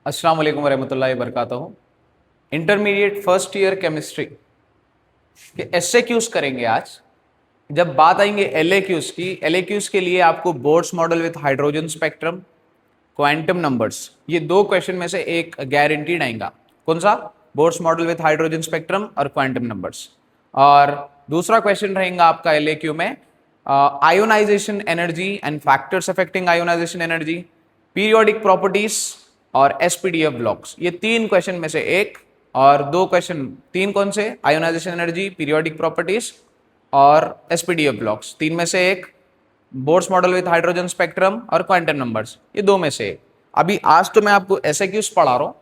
अस्सलाम वालेकुम वरहमतुल्लाहि वबरकातुहू। इंटरमीडिएट फर्स्ट ईयर केमिस्ट्री के एसए क्यूज करेंगे आज। जब बात आएंगे एलए की, एलए के लिए आपको boards model with hydrogen spectrum, quantum numbers, ये दो क्वेश्चन में से एक गारंटीड आएगा। कौन सा? Bohr's model with hydrogen spectrum और क्वांटम नंबर्स। और दूसरा क्वेश्चन रहेगा आपका एलए में ionization energy and factors affecting ionization energy, periodic properties और एसपीडीएफ ब्लॉक्स। ये तीन क्वेश्चन में से एक और दो क्वेश्चन, तीन कौन से? आयोनाइजेशन एनर्जी, पीरियोडिक प्रॉपर्टीज और एसपीडीएफ ब्लॉक्स। तीन में से एक boards model with hydrogen spectrum और क्वांटम नंबर्स, ये दो में से एक। अभी आज तो मैं आपको ऐसे क्यूज पढ़ा रहा हूं,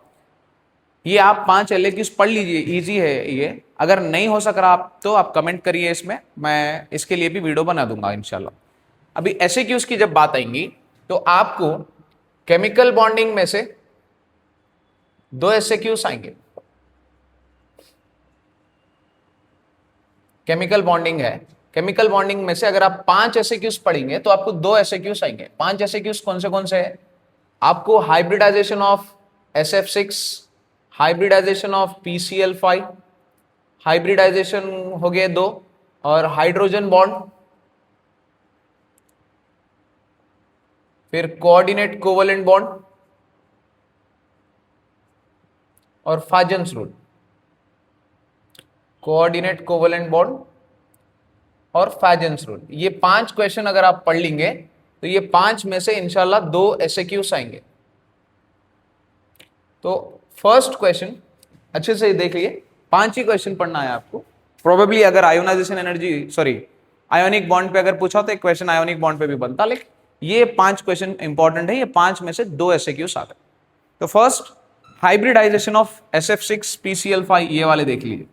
ये आप 5 एल क्यूज पढ़ लीजिए, इजी है ये। अगर नहीं हो सक रहा आप तो आप कमेंट करिए, इसमें मैं इसके लिए भी वीडियो बना दूंगा इंशाल्लाह। अभी ऐसे क्यूज की जब बात आएंगी तो आपको केमिकल बॉन्डिंग में से दो ऐसे क्यूज आएंगे। केमिकल बॉन्डिंग है, केमिकल बॉन्डिंग में से अगर आप 5 ऐसे क्यूज पढ़ेंगे तो आपको दो ऐसे क्यूज आएंगे। 5 ऐसे क्यूज कौन से है? आपको hybridization of SF6, hybridization of PCl5, hybridization हो गए दो, और हाइड्रोजन बॉन्ड, फिर कोऑर्डिनेट कोवेलेंट बॉन्ड और Fajans rule. Coordinate covalent bond और फाजन्स रूल, ये 5 क्वेश्चन अगर आप पढ़ लेंगे तो ये 5 में से इंशाल्लाह दो ऐसे क्यूज आएंगे। तो फर्स्ट क्वेश्चन अच्छे से देखिए, 5 ही क्वेश्चन पढ़ना है आपको। प्रोबेबली अगर आयोनाइजेशन एनर्जी आयोनिक बॉन्ड पे अगर पूछा तो एक क्वेश्चन आयोनिक बॉन्ड पे भी बनता, लेकिन ये 5 क्वेश्चन इंपॉर्टेंट है। ये 5 में से दो ऐसे क्यूज आते। तो first, hybridisation of SF6 PCl5, ये वाले देख लीजिए।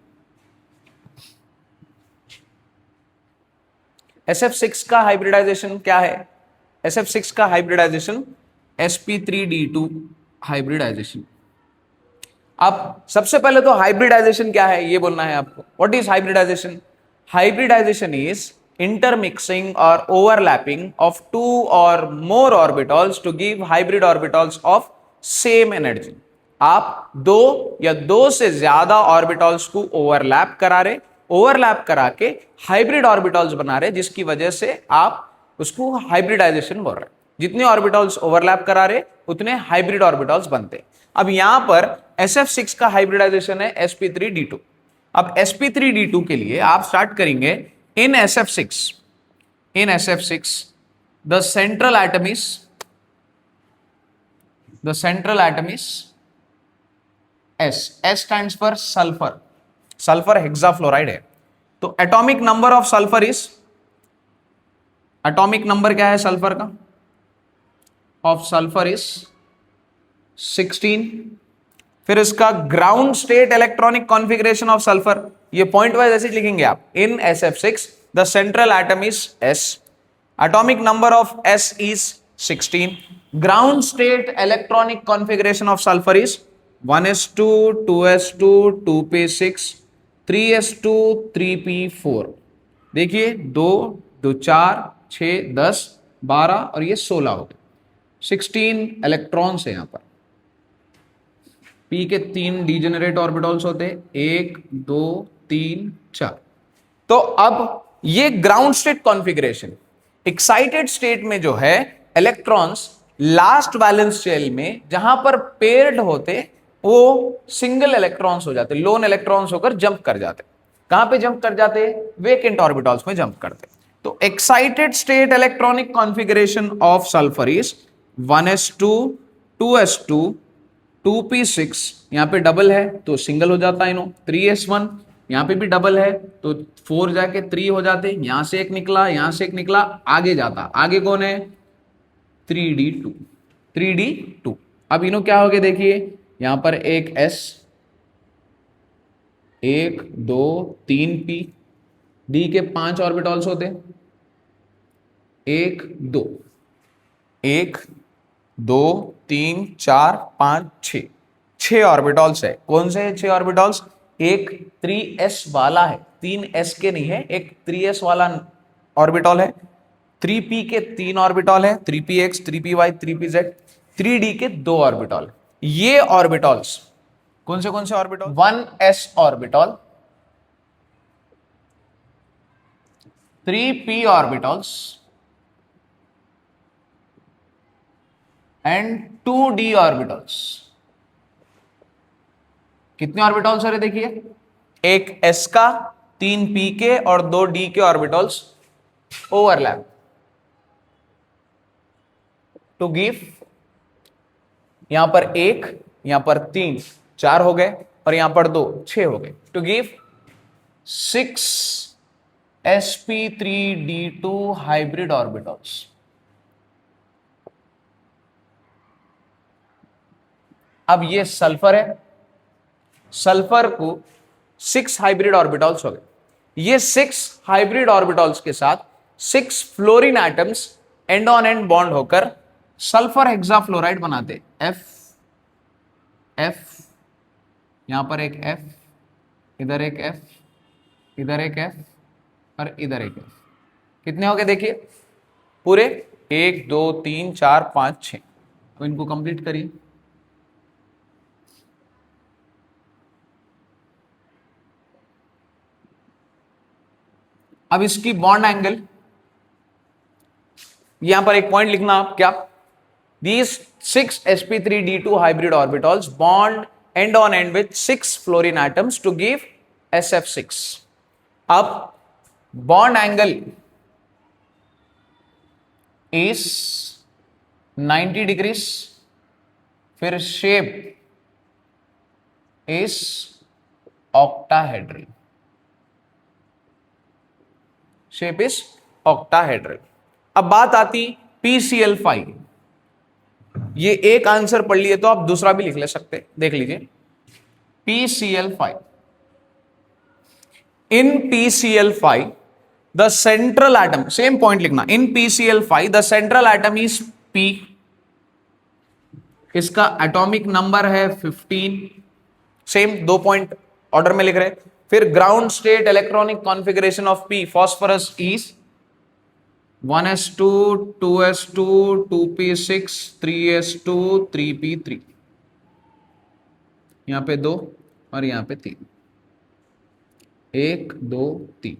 SF6 का हाइब्रिडाइजेशन क्या है? SF6 का हाइब्रिडाइजेशन sp3d2 हाइब्रिडाइजेशन। अब सबसे पहले तो हाइब्रिडाइजेशन क्या है ये बोलना है आपको। What is hybridization? Hybridization is intermixing और ओवरलैपिंग ऑफ 2 और more orbitals to give hybrid orbitals of same energy. आप दो या दो से ज्यादा ऑर्बिटल्स को ओवरलैप करा के हाइब्रिड ऑर्बिटल्स बना रहे, जिसकी वजह से आप उसको हाइब्रिडाइजेशन बोल रहे हैं। जितने ऑर्बिटल्स ओवरलैप करा रहे उतने हाइब्रिड ऑर्बिटल्स बनते। अब यहां पर SF6 का हाइब्रिडाइजेशन है sp3d2। अब sp3d2 के लिए आप स्टार्ट करेंगे इन SF6 the central atom is S stands for sulphur. Sulphur hexafluoride है। तो atomic number of sulphur is, atomic number क्या है सल्फर का? Of sulphur is 16। फिर इसका ground state electronic configuration of sulphur, ये पॉइंट वाइज ऐसे लिखेंगे आप। इन SF6 the central atom is S, atomic number of S is 16, ground state electronic configuration of sulphur is 1s2 2s2 2p6 3s2 3p4। देखिए 2 2 4 6 10 12 और ये 16 हो गए। 16 electrons है यहां पर। P के 3 डीजेनरेट ऑर्बिटल्स होते, 1 2 3 4। तो अब ये ground state configuration. Excited state में जो है इलेक्ट्रॉन्स लास्ट वैलेंस शेल में जहां पर पेयर्ड होते वो सिंगल इलेक्ट्रॉन्स हो जाते, लोन इलेक्ट्रॉन्स होकर जंप कर जाते। कहां पे जंप कर जाते? वेकेंट ऑर्बिटल्स में जंप करते। तो excited state electronic configuration of sulphur is 1s2 2s2 2p6, यहां पे डबल है तो सिंगल हो जाता है। 3s1 यहां पे भी डबल है तो 4 जाके 3 हो जाते। यहां से एक निकला, यहां से एक निकला, आगे जाता। आगे कौन है? 3d2। अब इन्हों क्या हो गए देखिए, यहां पर एक S, 1 2 3p, D के 5 ऑर्बिटल्स होते, 1 2 1 2 3 4 5 6, 6 ऑर्बिटल्स है। कौन से 6 ऑर्बिटल्स? एक 3s वाला है, 3s के नहीं है, एक 3s वाला ऑर्बिटल है। 3p के 3 ऑर्बिटल है, 3px 3py 3pz। 3d के 2 ऑर्बिटल, ये ऑर्बिटॉल्स कौन से orbital, 1s orbital, 3p ऑर्बिटॉल्स and 2d ऑर्बिटॉल्स। कितने ऑर्बिटॉल्स है देखिए, एक s का, 3p के और 2d के ऑर्बिटॉल्स ओवरलैप टू गिव, यहां पर एक, यहां पर 3, 4 हो गए, और यहां पर 2, 6 हो गए, टू गिव 6 sp3d2 हाइब्रिड ऑर्बिटॉल्स। अब ये सल्फर है, सल्फर को 6 हाइब्रिड ऑर्बिटॉल्स हो गए, ये 6 हाइब्रिड ऑर्बिटॉल्स के साथ 6 fluorine atoms and on and bond होकर सल्फर हेक्साफ्लोराइड बनाते, F F, यहां पर एक F, इधर एक F, इधर एक F और इधर एक F। कितने हो गए देखिए पूरे, 1 2 3 4 5 6। अब इनको कंप्लीट करिए। अब इसकी बॉन्ड एंगल, यहां पर एक पॉइंट लिखना आप, क्या, these 6 sp3d2 hybrid orbitals bond end on end with 6 fluorine atoms to give sf6। अब बॉन्ड एंगल इज 90 डिग्रीज, फिर shape is octahedral, shape is octahedral. अब बात आती PCl5, ये एक आंसर पढ़ लिए तो आप दूसरा भी लिख ले सकते, देख लीजिए PCl5। In PCl5 the central atom, same point लिखना, इन PCl5 the central atom is P, इसका एटॉमिक नंबर है 15, सेम 2 पॉइंट ऑर्डर में लिख रहे। फिर ground state electronic configuration of P, phosphorus is 1s2 2s2 2p6 3s2 3p3, यहां पे 2 और यहां पे 3, 1 2 3।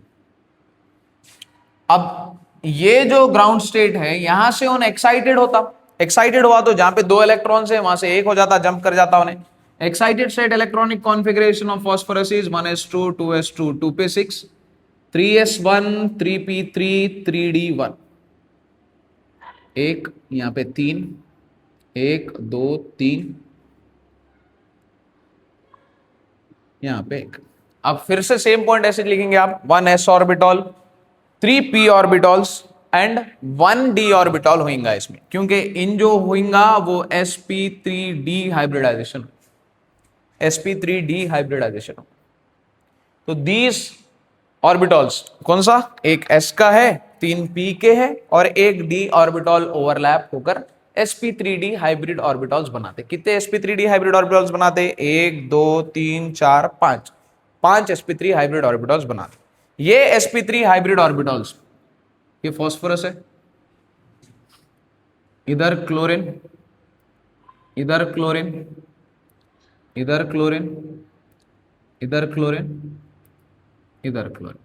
अब ये जो ग्राउंड स्टेट है, यहां से उन एक्साइटेड होता, एक्साइटेड हुआ तो जहां पे 2 इलेक्ट्रॉन्स है वहां से 1 हो जाता, जंप कर जाता उन्हें। Excited state electronic configuration of phosphorus is 1s2 2s2 2p6 3s1 3p3 3d1, 1 यहां पे 3, 1 2 3, यहां पे 1। अब फिर से सेम पॉइंट ऐसे लिखेंगे आप, 1s orbital, 3p ऑर्बिटॉल्स and 1d orbital होगा इसमें, क्योंकि इन जो होगा वो sp3d हाइब्रिडाइजेशन, sp3d हाइब्रिडाइजेशन। तो दीज ऑर्बिटॉल्स कौन सा, एक s का है, 3p के है और एक d ऑर्बिटॉल ओवरलैप होकर sp3d हाइब्रिड ऑर्बिटॉल्स बनाते। कितने sp3d हाइब्रिड ऑर्बिटॉल्स बनाते, 1 2 3 4 5, 5 sp3 हाइब्रिड ऑर्बिटॉल्स बनाते। ये sp3 हाइब्रिड ऑर्बिटॉल्स, ये फॉस्फोरस है, इधर क्लोरीन, इधर क्लोरीन, इधर क्लोरीन, इधर क्लोरीन, इधर क्लोरीन।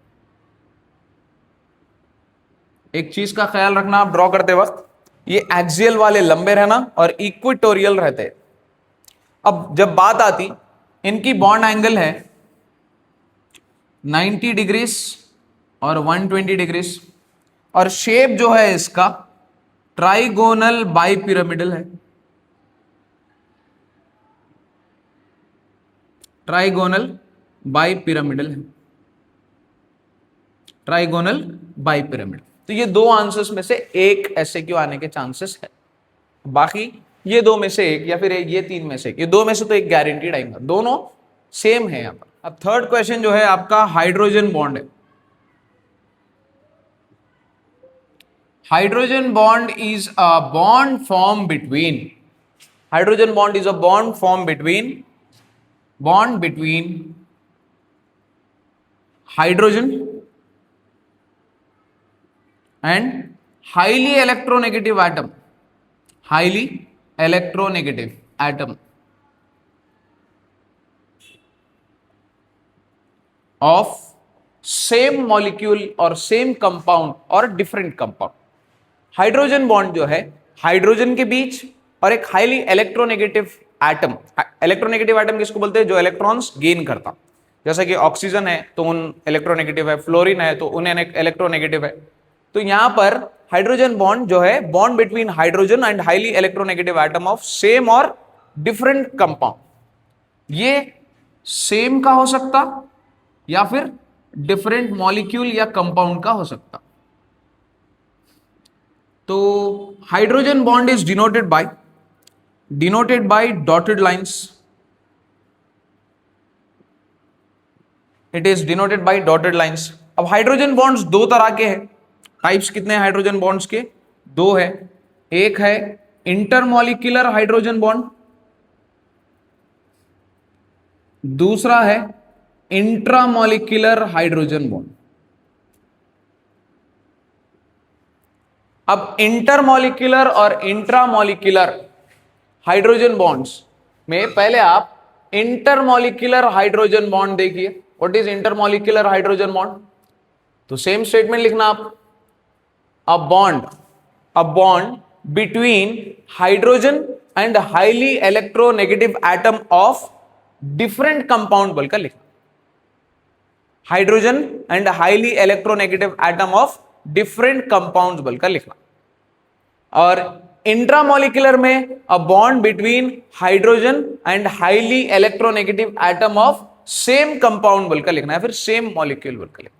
एक चीज का ख्याल रखना आप ड्रॉ करते वक्त, ये एक्सियल वाले लंबे रहना और इक्वेटोरियल रहते। अब जब बात आती, इनकी बॉन्ड एंगल है 90 डिग्रीज और 120 डिग्रीज, और शेप जो है इसका ट्राइगोनल बाइपिरामिडल है, ट्राइगोनल बाइपिरामिडल है, ट्राइगोनल बाइपिरामिडल। तो ये 2 आंसर्स में से एक ऐसे क्यों आने के चांसेस है, बाकी ये 2 में से एक या फिर ये 3 में से एक, ये 2 में से तो एक गारंटीड आएगा, दोनों सेम है यहां पर। अब थर्ड क्वेश्चन जो है आपका हाइड्रोजन बॉन्ड है। Hydrogen bond is a bond form between, hydrogen bond is a bond form between, bond between hydrogen and highly electronegative atom, highly electronegative atom of same molecule और same compound और different compound. Hydrogen bond जो है hydrogen के बीच और एक highly electronegative atom, electronegative atom किसको बोलते हैं, जो इलेक्ट्रॉन्स गेन करता, जैसे कि ऑक्सीजन है तो उन इलेक्ट्रोनेगेटिव है, फ्लोरीन है तो उन इलेक्ट्रोनेगेटिव है। तो यहां पर हाइड्रोजन बॉन्ड जो है bond between hydrogen and highly electronegative atom of same और डिफरेंट कंपाउंड, ये सेम का हो सकता या फिर डिफरेंट मॉलिक्यूल या कंपाउंड का हो सकता। तो hydrogen bond is denoted by dotted lines, it is denoted by dotted lines. अब हाइड्रोजन बॉन्ड्स दो तरह के हैं, टाइप्स कितने हैं हाइड्रोजन बॉन्ड्स के, दो है। एक है इंटरमॉलिक्यूलर हाइड्रोजन बॉन्ड, दूसरा है इंट्रामॉलिक्यूलर हाइड्रोजन बॉन्ड। अब इंटरमॉलिक्यूलर और इंट्रामॉलिक्यूलर हाइड्रोजन बॉन्ड्स में पहले आप इंटरमॉलिक्यूलर हाइड्रोजन बॉन्ड देखिए। What is intermolecular hydrogen bond? तो सेम स्टेटमेंट लिखना आप, a bond between hydrogen and highly electronegative atom of different compound बोलकर लिखना, hydrogen and highly electronegative atom of different compounds बोलकर लिखना। और इंट्रामॉलिक्यूलर में a bond between hydrogen and highly electronegative atom of same compound बोलकर लिखना है, फिर सेम मॉलिक्यूल बोलकर लिखना।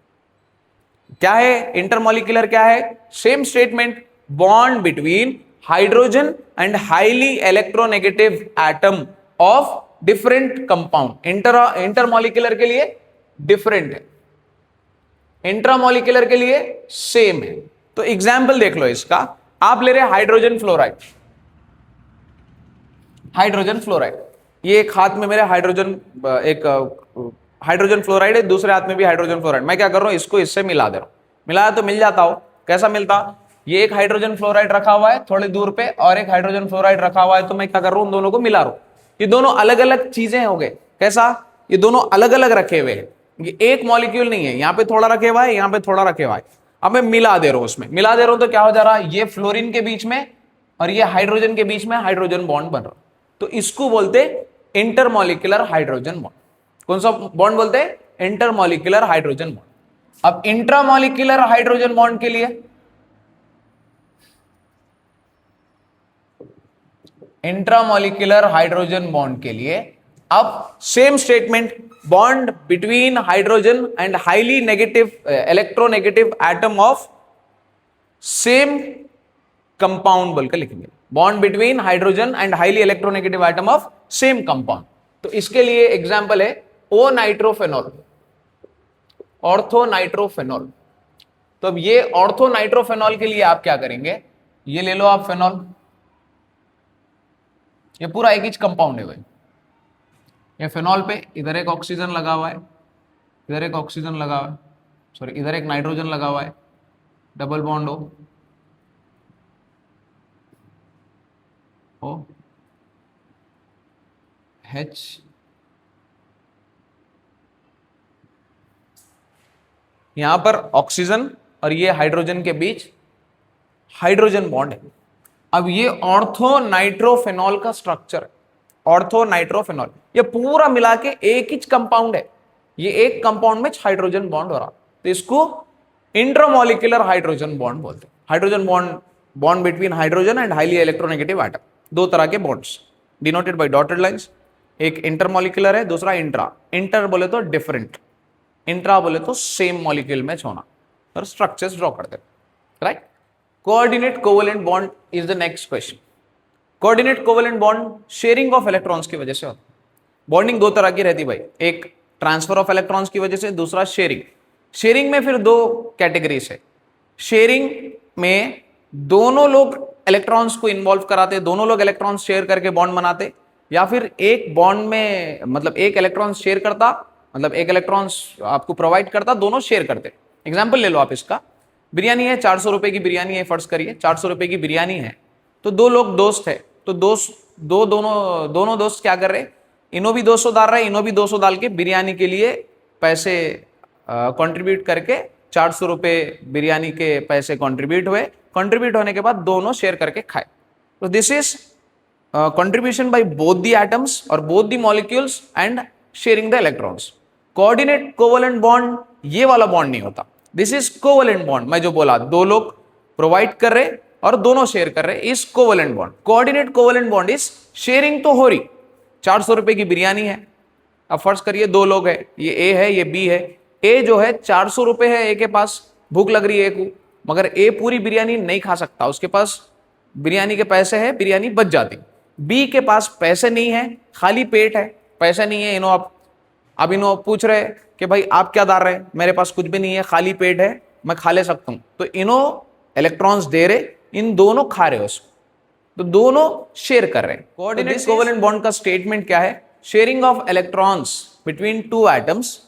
क्या है इंटरमॉलिक्यूलर? क्या है? Same statement, bond between hydrogen and highly electronegative atom of different compound. Intermolecular के लिए डिफरेंट है, इंट्रामॉलिक्यूलर के लिए सेम है। तो एग्जाम्पल देख लो इसका, आप ले रहे हाइड्रोजन फ्लोराइड, ये एक हाथ में मेरे हाइड्रोजन फ्लोराइड है, दूसरे हाथ में भी हाइड्रोजन फ्लोराइड। मैं क्या कर रहा हूं, इसको इससे मिला दे रहा हूं, मिलाया तो मिल जाता हो। कैसा मिलता? ये एक हाइड्रोजन फ्लोराइड रखा हुआ है थोड़ी दूर पे और एक हाइड्रोजन फ्लोराइड रखा हुआ है, तो मैं क्या कर रहा हूं, दोनों को मिला रहा हूं। ये दोनों अलग अलग चीजें हो गए। कैसा? ये दोनों अलग अलग रखे हुए हैं, ये एक मॉलिक्यूल नहीं है, यहां पे थोड़ा रखे हुआ है, यहां पे थोड़ा रखे हुआ है। अब मैं मिला दे रहा हूं, उसमें मिला दे रहा हूं तो क्या हो जा रहा है, ये फ्लोरीन के बीच में और ये हाइड्रोजन के बीच में हाइड्रोजन बॉन्ड बन रहा है। तो इसको बोलते इंटरमॉलिक्यूलर हाइड्रोजन बॉन्ड। कौन सा बॉन्ड बोलते हैं? Intermolecular hydrogen bond. अब इंट्रामॉलिक्यूलर हाइड्रोजन बॉन्ड के लिए, इंट्रामॉलिक्यूलर हाइड्रोजन बॉन्ड के लिए अब same statement, bond between hydrogen and highly negative electronegative atom of same compound बोलकर लिखेंगे, bond between hydrogen and highly electronegative atom of same compound. तो इसके लिए एग्जांपल है ओ नाइट्रोफेनॉल, ऑर्थोनाइट्रोफेनॉल। तो अब ये ऑर्थोनाइट्रोफेनॉल के लिए आप क्या करेंगे, ये ले लो आप फेनॉल, ये पूरा एक ही कंपाउंड है भाई। ये फेनॉल पे इधर एक ऑक्सीजन लगा हुआ है, इधर एक ऑक्सीजन लगा हुआ है, सॉरी इधर एक नाइट्रोजन लगा हुआ है, डबल बॉन्ड ओ H, यहां पर ऑक्सीजन और ये हाइड्रोजन के बीच हाइड्रोजन बॉन्ड है। अब ये ऑर्थोनाइट्रोफेनॉल का स्ट्रक्चर है, ऑर्थोनाइट्रोफेनॉल, ये पूरा मिला के एक ही कंपाउंड है, ये एक कंपाउंड में हाइड्रोजन बॉन्ड हो रहा, तो इसको इंट्रामॉलिक्यूलर हाइड्रोजन बॉन्ड बोलते हैं। Hydrogen bond between hydrogen and highly electronegative atom, दो तरह के bonds denoted by dotted lines. एक इंटरमॉलिक्यूलर है, दूसरा इंट्रा। इंटर बोले तो डिफरेंट, इंट्रा बोले तो सेम मॉलिक्यूल में होना, और स्ट्रक्चर्स ड्रॉ करते हैं, right. Coordinate covalent bond is the next question. Coordinate covalent bond sharing of electrons की वजह से होता है। बॉन्डिंग दो तरह की रहती भाई, एक ट्रांसफर ऑफ इलेक्ट्रॉन्स की वजह से, दूसरा शेयरिंग। शेयरिंग में फिर दो कैटेगरीज है। शेयरिंग में दोनों लोग इलेक्ट्रॉन्स को इन्वॉल्व कराते, दोनों लोग इलेक्ट्रॉन्स शेयर करके बॉन्ड बनाते, या फिर एक बॉन्ड में मतलब एक इलेक्ट्रॉन शेयर करता, मतलब एक इलेक्ट्रॉन्स आपको प्रोवाइड करता, दोनों शेयर करते। एग्जाम्पल ले लो आप इसका, बिरयानी है, 400 रुपए की बिरयानी है, फर्ज करिए 400 रुपए की बिरयानी है, तो दो लोग दोस्त है, तो दोनों दोस्त क्या कर रहे, इन्हों भी 200 डाल रहे, इन्हों भी 200 डाल के बिरयानी के लिए पैसे कंट्रीब्यूट करके 400 रुपये बिरयानी के पैसे कंट्रीब्यूट हुए, कंट्रीब्यूट होने के बाद दोनों शेयर करके खाए। तो this is contribution by both the atoms or both the molecules and sharing the electrons. coordinate covalent bond ये वाला बॉन्ड नहीं होता, दिस इज कोवलेंट बॉन्ड। मैं जो बोला दो लोग प्रोवाइड कर रहे और दोनों शेयर कर रहे, इस covalent bond. Coordinate covalent bond is sharing तो हो रही, 400 रुपए की बिरयानी है, अब फर्ज करिए दो लोग है, ये ए है ये बी है। ए जो है 400 रुपए है ए के पास, भूख लग रही है ए को, मगर ए पूरी बिरयानी नहीं खा सकता, उसके पास बिरयानी के पैसे है, बिरयानी बच जाती। बी के पास पैसे नहीं है, खाली पेट है, पैसे नहीं है, इनो अब इनो पूछ रहे कि भाई आप क्या डाल रहे हैं, मेरे पास कुछ भी नहीं है, खाली पेट है, मैं खा ले सकता हूं। तो इनो इलेक्ट्रॉन्स दे रहे, इन दोनों खा रहे उसको, तो दोनों शेयर कर रहे हैं। कोऑर्डिनेट कोवलेंट बॉन्ड का स्टेटमेंट क्या है? Sharing of electrons between two atoms,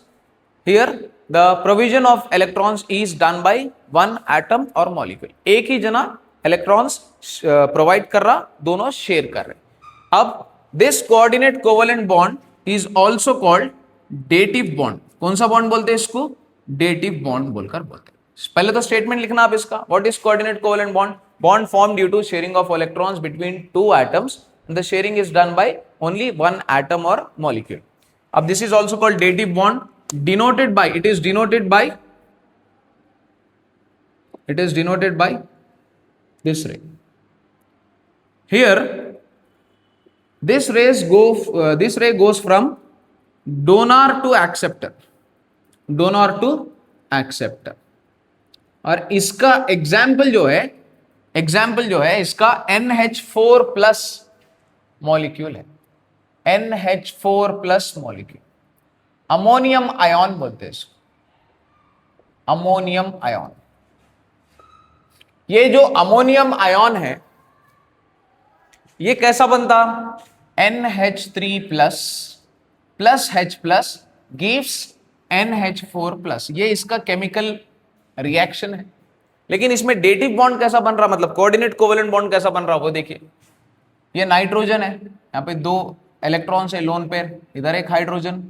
here the provision of electrons is done by one atom और मॉलिक्यूल। एक ही जना इलेक्ट्रॉन्स प्रोवाइड कर रहा, दोनों शेयर कर रहे। अब this coordinate covalent bond is also called dative bond. कौन सा बॉन्ड बोलते हैं इसको? डेटिव बॉन्ड बोलकर बोलते हैं। पहले तो स्टेटमेंट लिखना आप इसका, what is coordinate covalent bond? Bond form due to sharing of electrons between two atoms, the sharing is done by only one atom और मॉलिक्यूल। अब this is also called dative bond, denoted by, it is denoted by this ray. Here this ray goes from donor to acceptor, और इसका example जो है इसका NH4 plus molecule है, NH4 plus molecule, ammonium ion बोलते हैं इसको, ammonium ion. ये जो अमोनियम आयन है ये कैसा बनता? NH3 plus plus H plus gives NH4 plus, ये इसका केमिकल रिएक्शन है। लेकिन इसमें डेटिव बॉन्ड कैसा बन रहा, मतलब कोऑर्डिनेट कोवलेंट बॉन्ड कैसा बन रहा वो देखिए। ये नाइट्रोजन है, यहाँ पे दो इलेक्ट्रॉन्स है लोन पेयर, इधर एक हाइड्रोजन,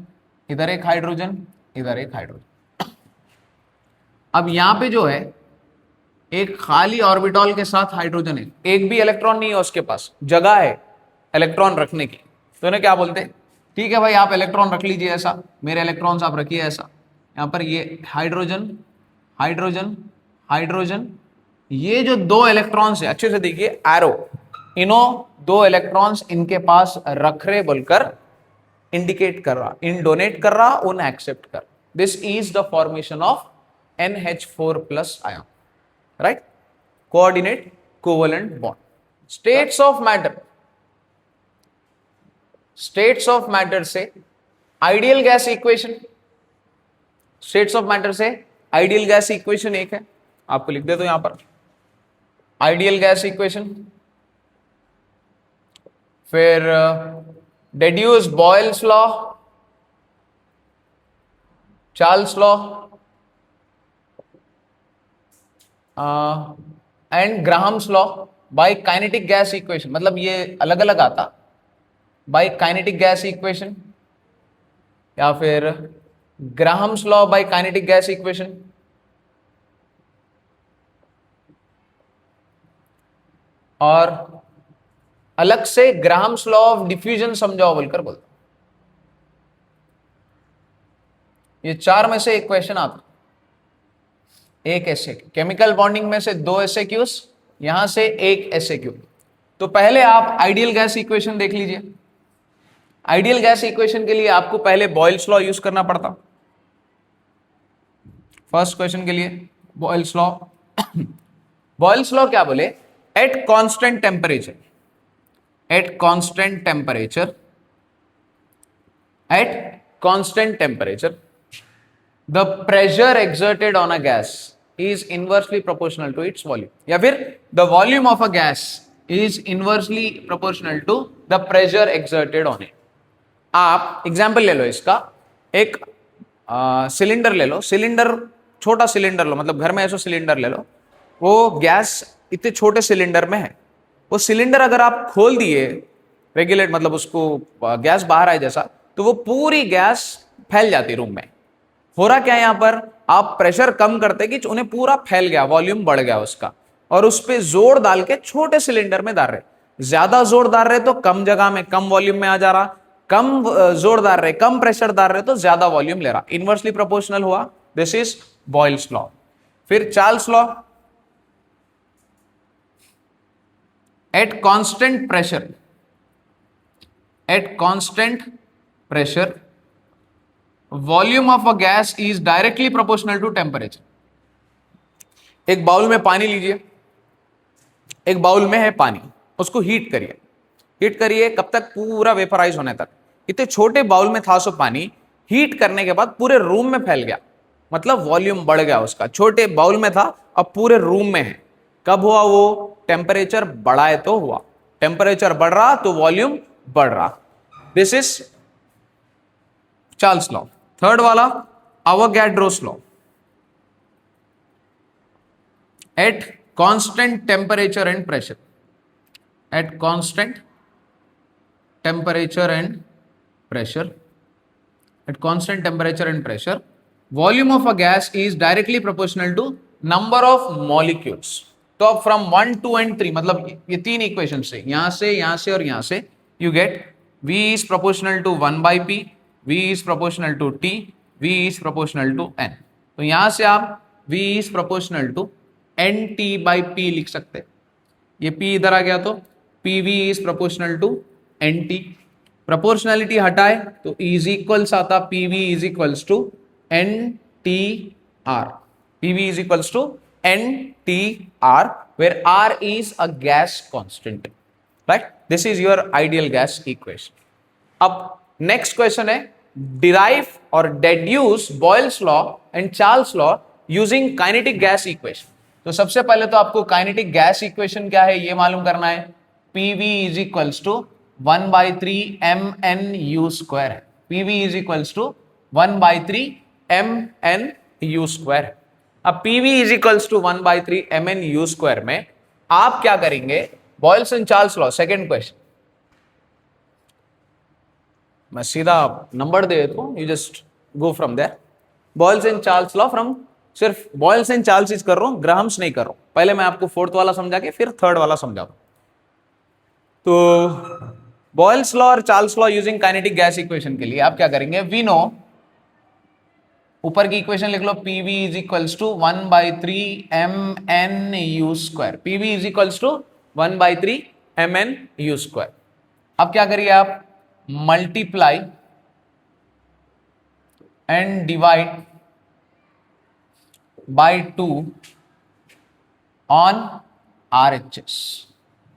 इधर एक हाइड्रोजन, इधर एक हाइड्रोजन। अब यहां पे जो है एक खाली ऑर्बिटल के साथ हाइड्रोजन है, एक भी इलेक्ट्रॉन नहीं है उसके पास, जगह है इलेक्ट्रॉन रखने की, तो इन्हें क्या बोलते हैं? ठीक है भाई आप इलेक्ट्रॉन रख लीजिए ऐसा, मेरे इलेक्ट्रॉन्स आप रखिए ऐसा। यहां पर ये हाइड्रोजन हाइड्रोजन हाइड्रोजन, ये जो दो इलेक्ट्रॉन्स है, अच्छे से देखिए एरो, इन्हों दो इलेक्ट्रॉन्स इनके पास रख रहे बोलकर इंडिकेट कर रहा, इन डोनेट कर रहा, उन एक्सेप्ट कर। This is the formation of NH4 plus ion, right? Coordinate covalent bond. States of matter, states of matter से ideal gas equation, states of matter से आइडियल गैस इक्वेशन एक है, आपको लिख दे दो यहां पर आइडियल गैस इक्वेशन। फिर deduce Boyle's law, Charles law, and Graham's law by kinetic gas equation, मतलब ये अलग अलग आता, by kinetic gas equation या फिर Graham's law by kinetic gas equation। और अलग से ग्राहम्स लॉ ऑफ डिफ्यूजन समझाओ बोलकर बोलता। ये चार में से एक क्वेश्चन आता, एक ऐसे केमिकल बॉन्डिंग में से दो SAQs, यहां से एक SAQ। तो पहले आप आइडियल गैस इक्वेशन देख लीजिए। आइडियल गैस इक्वेशन के लिए आपको पहले बॉयल्स लॉ यूज करना पड़ता। फर्स्ट क्वेश्चन के लिए बॉयल्स लॉ, बॉयल्स लॉ क्या बोले? Eight constant temperature, at constant temperature, the pressure exerted on a gas is inversely proportional to its volume, या फिर the volume of a gas is inversely proportional to the pressure exerted on it। आप example ले लो इसका, एक cylinder ले लो, cylinder छोटा cylinder लो, मतलब घर में ऐसा सिलेंडर ले लो, वो गैस इतने छोटे सिलेंडर में है, वो सिलेंडर अगर आप खोल दिए रेगुलेट, मतलब उसको गैस बाहर आए जैसा, तो वो पूरी गैस फैल जाती रूम में। हो रहा क्या है यहां पर, आप प्रेशर कम करते कि उन्हें पूरा फैल गया, वॉल्यूम बढ़ गया उसका, और उस पर जोर डाल के छोटे सिलेंडर में डाल रहे, ज्यादा जोर डाल रहे तो कम जगह में कम वॉल्यूम में आ जा रहा, कम जोर डाल रहे कम प्रेशर डाल रहे तो ज्यादा वॉल्यूम ले रहा, इनवर्सली प्रोपोर्शनल हुआ। This is Boyle's law. फिर Charles law, at constant pressure, at constant pressure volume of a gas is directly proportional to temperature. एक बाउल में पानी लीजिए, एक बाउल में है पानी, उसको हीट करिए, हीट करिए कब तक, पूरा वेपराइज होने तक। इतने छोटे बाउल में था सो पानी, हीट करने के बाद पूरे रूम में फैल गया, मतलब वॉल्यूम बढ़ गया उसका। छोटे बाउल में था अब पूरे रूम में है, कब हुआ वो, टेम्परेचर बढ़ाए तो हुआ, टेम्परेचर बढ़ रहा तो वॉल्यूम बढ़ रहा। This is Charles law. Third वाला Avogadro's law, at constant temperature and pressure, at constant temperature and pressure, at constant temperature and pressure volume of a gas is directly proportional to number of molecules। तो अब from 1 2 and 3, मतलब ये तीन equation से, यहां से और यहां से, you get V is proportional to 1 by P, V is proportional to T, V is proportional to N। तो यहां से आप V is proportional to NT by P लिख सकते हैं, ये P इधर आ गया तो PV is proportional to NT, proportionality हटाए तो इज इक्वल्स आता, PV is equals to NTR, PV is equals to NTR, where R is a gas constant, right? This is your ideal gas equation। अब next question है, derive और deduce Boyle's law and Charles law using kinetic gas equation. तो सबसे पहले तो आपको kinetic gas equation क्या है ये मालूम करना है। PV is equals to 1/3 MnU square है, PV is equals to 1/3 MnU square है। अब PV is equals to 1/3 MnU square में आप क्या करेंगे, Boyle's and Charles law, second question, मैं सीधा नंबर दे देता हूं, you just go from there. Boyle's and Charles law from, सिर्फ बॉयल्स एंड चार्ल्स इज कर रहा हूं, ग्राहम्स नहीं कर रहा हूं। पहले मैं आपको फोर्थ वाला समझा के फिर थर्ड वाला समझाऊं। तो बॉयल्स लॉ और Charles law using kinetic gas equation के लिए आप क्या करेंगे, वी नो, ऊपर की इक्वेशन लिख लो, PV is equals to 1/3 MnU square, PV is equals to 1/3 MnU square. अब क्या करिए आप, multiply and divide by 2 on RHS।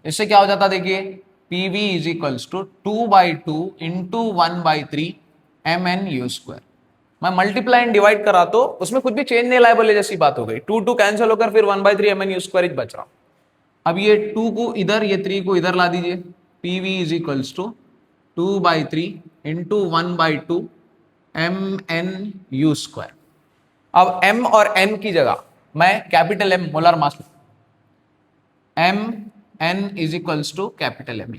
इससे क्या हो जाता देखिए, PV is equals to 2/2 into 1/3 MnU square. मैं मल्टीप्लाई एंड डिवाइड करा तो उसमें कुछ भी चेंज नहीं लाए बोले जैसी बात हो गई, 2 कैंसिल होकर फिर 1/3 MnU स्क्वायर बच रहा। अब ये 2 को इधर, ये 3 को इधर ला दीजिए, PV is equals to 2/3 into 1/2 MnU square. अब M और N की जगह मैं capital M molar mass, Mn is equals to capital M,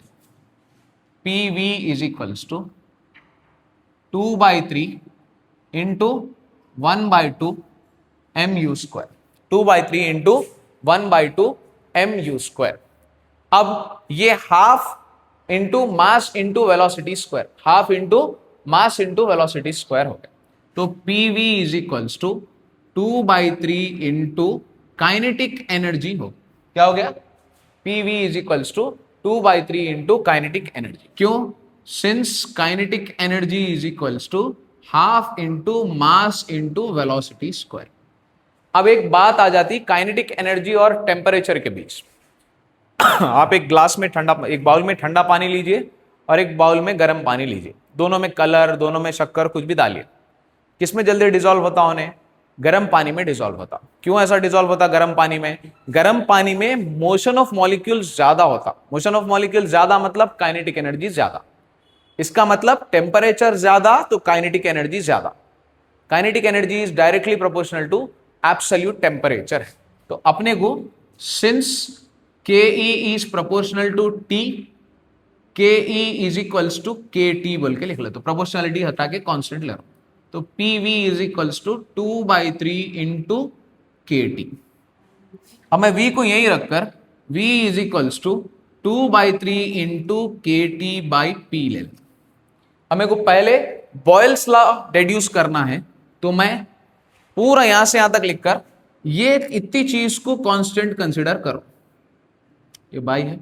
PV is equals to 2/3 into 1/2 MU square, 2/3 into 1/2 MU square. अब ये half into mass into velocity square, half into mass into velocity square हो गया। तो PV is equals to 2/3 into kinetic energy हो, क्या हो गया, PV is equals to 2/3 into kinetic energy. क्यों, since kinetic energy is equals to half into mass into velocity square. अब एक बात आ जाती काइनेटिक एनर्जी और टेम्परेचर के बीच। आप एक ग्लास में ठंडा, एक बाउल में ठंडा पानी लीजिए और एक बाउल में गर्म पानी लीजिए, दोनों में कलर, दोनों में शक्कर, कुछ भी डालिए, किसमें जल्दी डिसॉल्व होता उन्हें, गर्म पानी में डिसॉल्व होता। क्यों ऐसा डिसॉल्व होता गर्म पानी में, गर्म पानी में मोशन ऑफ मॉलिक्यूल्स ज्यादा होता, मोशन ऑफ मॉलिक्यूल्स ज्यादा मतलब काइनेटिक एनर्जी ज्यादा, इसका मतलब टेम्परेचर ज्यादा तो काइनेटिक एनर्जी ज्यादा। Kinetic energy is directly proportional to absolute temperature है। तो अपने को since K E is proportional to T, K E is equals to K T बोल के लिख लो, तो प्रोपोर्शनलिटी हटा के कांस्टेंट ले रहा हूं। तो P V is equals to 2/3 into K T. अब मैं v को यही रखकर v is equals to 2/3 into K T by P ले लेता। अब मेरे को पहले बॉयल्स लॉ डिड्यूस करना है, तो मैं पूरा यहां से यहां तक लिखकर ये इतनी चीज को कांस्टेंट कंसीडर करो। ये बाई है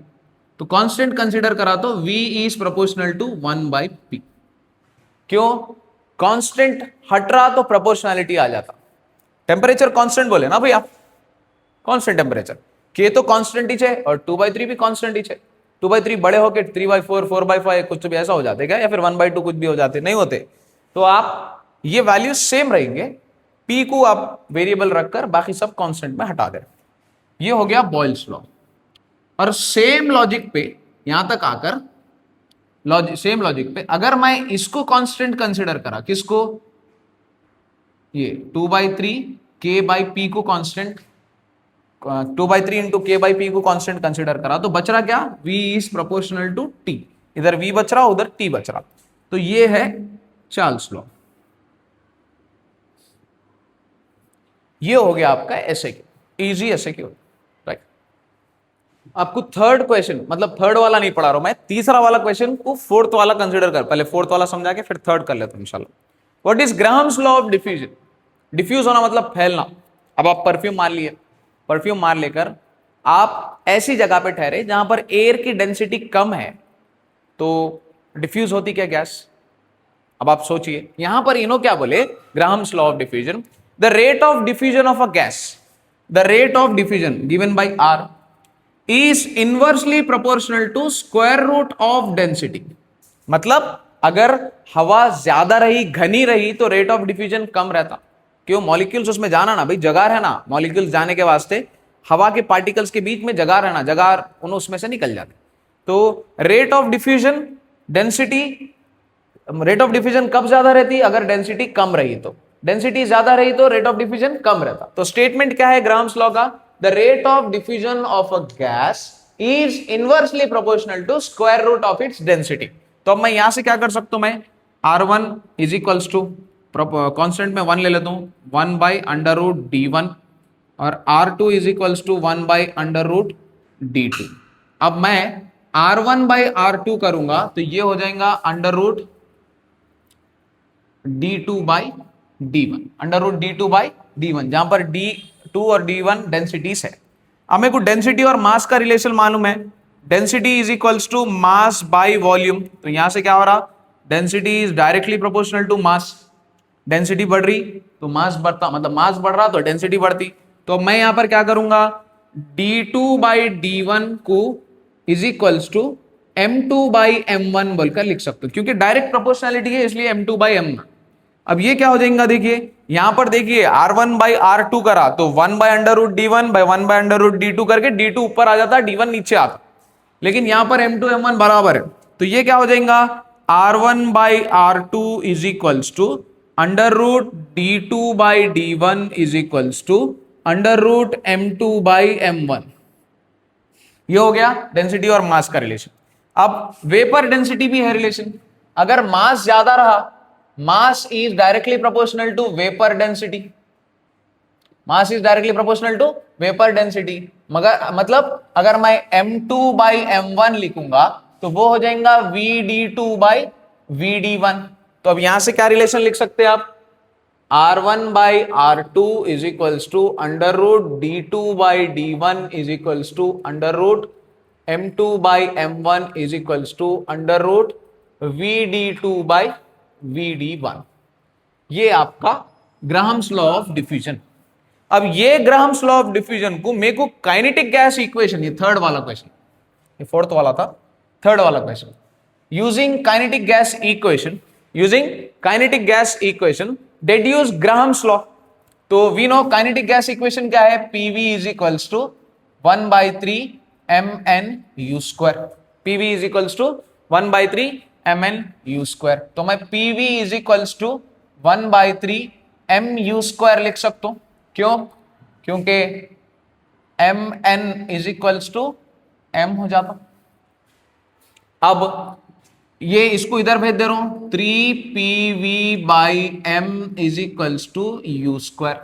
तो कांस्टेंट कंसीडर करा तो v is proportional to 1/p। क्यों? कांस्टेंट हट रहा तो प्रोपोर्शनैलिटी आ जाता। टेम्परेचर कांस्टेंट बोले ना भैया, कांस्टेंट टेम्परेचर के तो कांस्टेंट ही है और 2/3 भी कांस्टेंट ही है। 2/3 बड़े होके 3/4 4/5 कुछ भी ऐसा हो जाते क्या, या फिर 1/2 कुछ भी हो जाते नहीं होते। तो आप ये वैल्यूज सेम रहेंगे, पी को आप वेरिएबल रखकर बाकी सब कांस्टेंट में हटा दे। ये हो गया बॉयल्स लॉ। और सेम लॉजिक पे यहां तक आकर सेम लॉजिक पे अगर मैं इसको कांस्टेंट कंसीडर करा, किसको, ये 2/3 के बाई पी को constant, 2/3 into K by P को कांस्टेंट कंसीडर करा तो बच रहा क्या, v is proportional to t। इधर v बच रहा उधर t बच रहा। तो ये है चार्ल्स लॉ। ये हो गया आपका ऐसे क्यू, इजी ऐसे क्यू, राइट। आपको थर्ड क्वेश्चन, मतलब थर्ड वाला नहीं पढ़ा रहा हूं मैं, तीसरा वाला क्वेश्चन को फोर्थ वाला कंसीडर कर, पहले फोर्थ वाला समझा के फिर थर्ड कर लेते हैं इंशाल्लाह। What is Graham's law of diffusion? Diffuse होना मतलब फैलना। अब आप परफ्यूम मान लिए, परफ्यूम मार लेकर आप ऐसी जगह पे ठहरे जहां पर एयर की डेंसिटी कम है, तो डिफ्यूज होती क्या गैस? अब आप सोचिए, यहां पर इन्हों क्या बोले, Graham's law of diffusion, the rate of diffusion of a gas, the rate of diffusion given by R is inversely proportional to square root of density. मतलब अगर हवा ज्यादा रही, घनी रही, तो रेट ऑफ डिफ्यूजन कम रहता। क्यों? मॉलिक्यूल्स उसमें जाना ना भाई, जगह रहना, मॉलिक्यूल्स जाने के वास्ते हवा के पार्टिकल्स के बीच में जगह रहना, जगह उन उसमें से निकल जाते। तो rate of diffusion, density, rate of diffusion कब ज्यादा रहती? अगर डेंसिटी कम रही तो, डेंसिटी ज्यादा रही तो रेट ऑफ डिफ्यूजन कम रहता। तो स्टेटमेंट क्या है ग्राहम्स लॉ का, the rate of diffusion of a gas is inversely proportional to square root of its density. तो अब मैं यहां से क्या कर सकता हूं, मैं R1 is equals to, constant में 1 ले लेता हूं, 1/√d1 और R2 is equals to 1/√d2। अब मैं R1/R2 करूंगा तो ये हो जाएगा √d2/d1, √d2/d1, जहां पर d2 और d1 डेंसिटीज है। अब मेरे को डेंसिटी और मास का रिलेशन मालूम है, density is equals to mass by volume. तो यहां से क्या हो रहा, density is directly proportional to mass. Density बढ़ रही तो मास बढ़ता, मतलब मास बढ़ रहा तो डेंसिटी बढ़ती। तो मैं यहां पर क्या करूंगा, d2/d1 को इज इक्वल्स टू m2/m1 बोलकर लिख सकते हो, क्योंकि डायरेक्ट प्रोपोर्शनलिटी है इसलिए m2/m1। अब ये क्या हो जाएगा, देखिए यहां पर देखिए R1/R2 करा तो 1/√d1/1/√d2 करके d2 ऊपर आ जाता, d1 नीचे आता। लेकिन यहां पर m2 m1 बराबर है, तो ये क्या हो जाएगा, R1/R2 is equals to √d2/d1 is equals to √m2/m1। ये हो गया डेंसिटी और मास का रिलेशन। अब वेपर डेंसिटी भी है रिलेशन। अगर मास ज्यादा रहा, mass is directly proportional to vapour density, mass is directly proportional to vapour density. मगर मतलब अगर मैं m2/m1 लिखूंगा तो वो हो जाएगा vd2/vd1। तो अब यहां से क्या रिलेशन लिख सकते हैं आप, R1/R2 is equals to √d2/d1 is equals to √m2/m1 is equals to √vd2/vd1। ये आपका ग्राहम्स लॉ ऑफ डिफ्यूजन। अब ये ग्राहम्स लॉ ऑफ डिफ्यूजन को मेरे को काइनेटिक गैस इक्वेशन, ये थर्ड वाला क्वेश्चन, ये फोर्थ वाला था, थर्ड वाला question, using kinetic gas equation, using kinetic gas equation deduce Graham's law। तो we know kinetic gas equation क्या है, PV is equals to 1/3 mn(u²), PV is equals to 1/3 mn(u²). तो मैं PV is equals to 1/3 mu² लिख सकता हूं। क्यों? क्योंकि mn is equals to m हो जाता। अब ये इसको इधर भेज दे रहा हूं, 3 PV/m is equals to u square.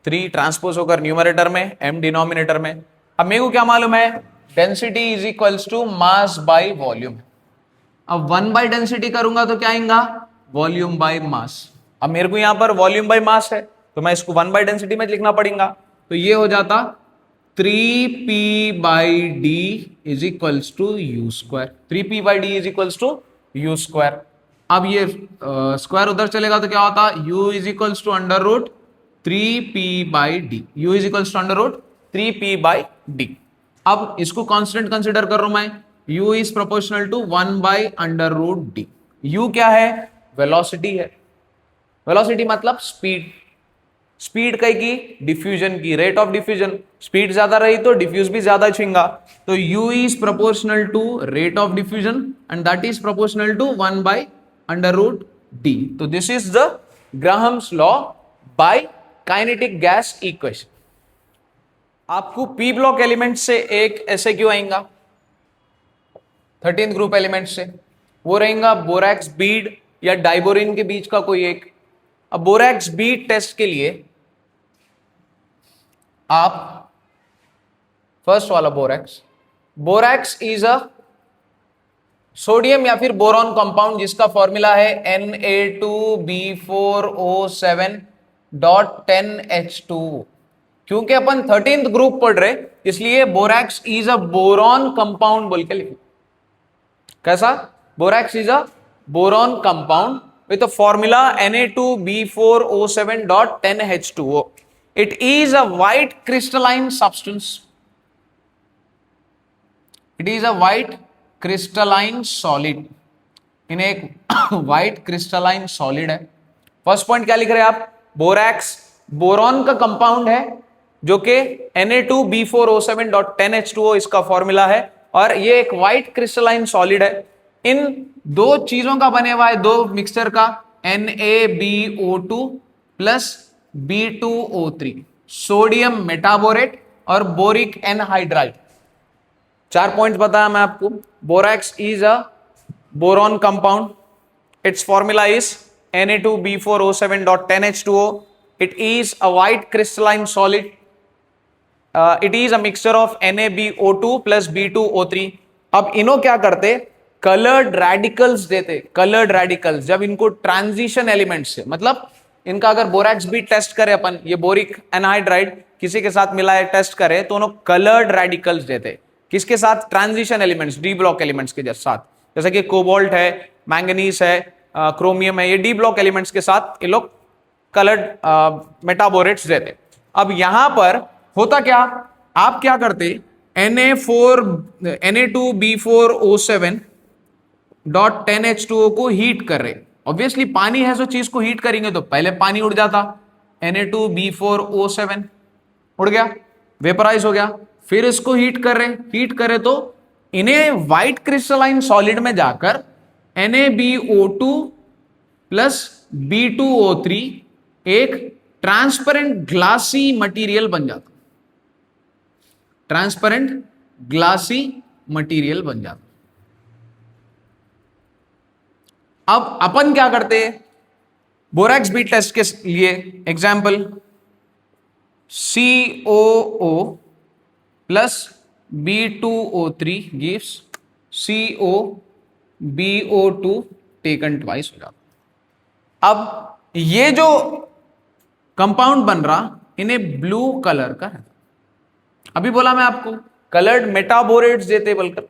3 transpose होकर न्यूमरेटर में, m डिनोमिनेटर में। अब मेरे को क्या मालूम है, density is equals to mass by volume. अब 1 बाई डेंसिटी करूंगा तो क्या आएगा, वॉल्यूम बाई मास। अब मेरे को यहां पर वॉल्यूम बाई मास है तो मैं इसको 1 बाई डेंसिटी में लिखना पड़ेगा, तो ये हो जाता 3P/d is equals to u square. 3P/d is equals to u square. अब ये स्क्वायर उधर चलेगा तो क्या होता, u is equals to under root 3P/d। u is equals to under root 3P/d। अब इसको कांस्टेंट कंसिडर कर रहा हूं मैं, u is proportional to 1/√d। u क्या है, वेलोसिटी है। वेलोसिटी मतलब स्पीड। स्पीड कई की, डिफ्यूजन की, रेट ऑफ डिफ्यूजन। स्पीड ज्यादा रही तो डिफ्यूज भी ज्यादा छुएगा, तो u is proportional to rate of diffusion and that is proportional to 1/√d। तो this is the Graham's law by kinetic gas equation. आपको पी ब्लॉक एलिमेंट से एक ऐसे क्यों आएगा, 13th ग्रुप एलिमेंट से, वो रहेगा बोरैक्स बीड या डाइबोरिन के बीच का कोई एक। अब बोरैक्स बीड टेस्ट के लिए आप फर्स्ट वाला बोरैक्स इज अ सोडियम या फिर बोरॉन कंपाउंड जिसका फॉर्मूला है Na2B4O7.10H2। क्योंकि अपन 13th ग्रुप पढ़ रहे इसलिए borax is a boron compound बोल के लिखो। कैसा, borax is a boron compound with a formula Na2B4O7.10H2O. It is a white crystalline substance. It is a white crystalline solid. इन्हें एक white crystalline solid है। फर्स्ट पॉइंट क्या लिख रहे हैं आप, बोरैक्स बोरॉन का कंपाउंड है जो कि Na2B4O7.10H2O इसका फॉर्मूला है, और ये एक व्हाइट क्रिस्टलाइन सॉलिड है। इन दो चीजों का बने हुआ है, दो मिक्सचर का, NaBO2 plus B2O3, sodium metaborate और बोरिक एनहाइड्राइड। 4 पॉइंट्स बताया मैं आपको। Borax is a boron compound, it's formula is Na2B4O7.10H2O। It is a white crystalline solid. It is a mixture of NaBO2 plus B2O3। अब इन्हों क्या करते, coloured radicals देते। Coloured radicals जब इनको ट्रांजिशन एलिमेंट से, मतलब इनका अगर बोरैक्स भी टेस्ट करें अपन, ये बोरिक एनहाइड्राइड किसी के साथ मिलाए टेस्ट करें तो उन्होंने कलर्ड रेडिकल्स देते। किसके साथ, transition elements, D block elements के साथ, जैसे कि कोबाल्ट है, मैंगनीज है, क्रोमियम है, ये डी ब्लॉक एलिमेंट्स के साथ ये लोग कलर्ड मेटाबोरेट्स देते। अब यहां पर होता क्या, आप क्या करते, Na2B4O7.10H2O को हीट कर रहे। ऑब्वियसली पानी है, सो चीज को हीट करेंगे तो पहले पानी उड़ जाता, Na2B4O7 उड़ गया, वेपराइज हो गया। फिर इसको हीट कर रहे तो इन्हें व्हाइट क्रिस्टलाइन सॉलिड में जाकर NaBO2 प्लस B2O3 एक ट्रांसपेरेंट ग्लासी मटेरियल बन जाता। ट्रांसपेरेंट ग्लासी मटेरियल बन जाता। अब अपन क्या करते, बोरैक्स बीट टेस्ट के लिए example, COO plus B2O3 gives COBO2 taken twice हो जाता। अब ये जो कंपाउंड बन रहा, इन्हें ब्लू कलर का है। अभी बोला मैं आपको कलर्ड मेटाबोरेट्स देते बोलकर,